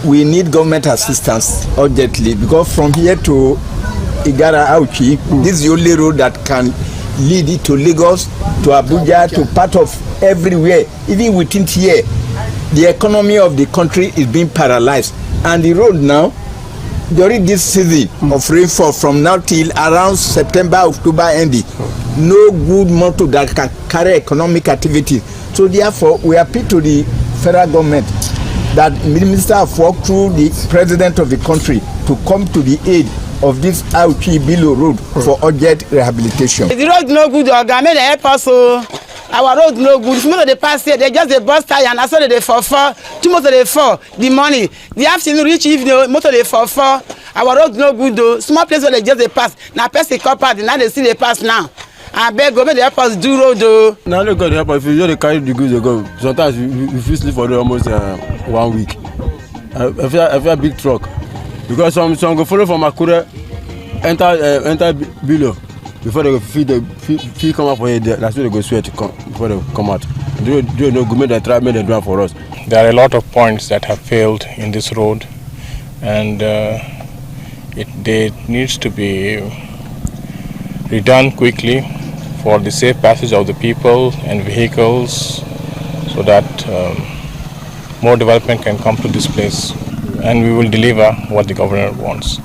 we need government assistance urgently, because from here to Auchi, this is the only road that can lead it to Lagos, to Abuja, to part of everywhere. Even within here, the economy of the country is being paralyzed. And the road now, during this season of rainfall, from now till around September, October ending, no good motor that can carry economic activity. So therefore, we appeal to the federal government that Minister of Work through the President of the country to come to the aid of this Auchi-Igarra-Ibillo road for urgent rehabilitation. The road no good, Oga, make them help us. Our road no good. If motor dey pass here, they just dey bust tire, and so they fall. Two motor dey fall. The morning, the afternoon reach evening, motor dey fall. Our road no good though. Small place where they just dey pass. Now person copper, now they see they pass now. I beg go make they help us do road though. Now look God help us. If you just carry the goods, you go. Sometimes we feel sleep for almost 1 week. I feel a big truck. Because some go follow from Akure, enter below before they feel come out for here. That's where they go swear to come before they come out. Do you know? Go make them try, make them do it for us. There are a lot of points that have failed in this road, and it needs to be redone quickly for the safe passage of the people and vehicles, so that more development can come to this place, and we will deliver what the governor wants.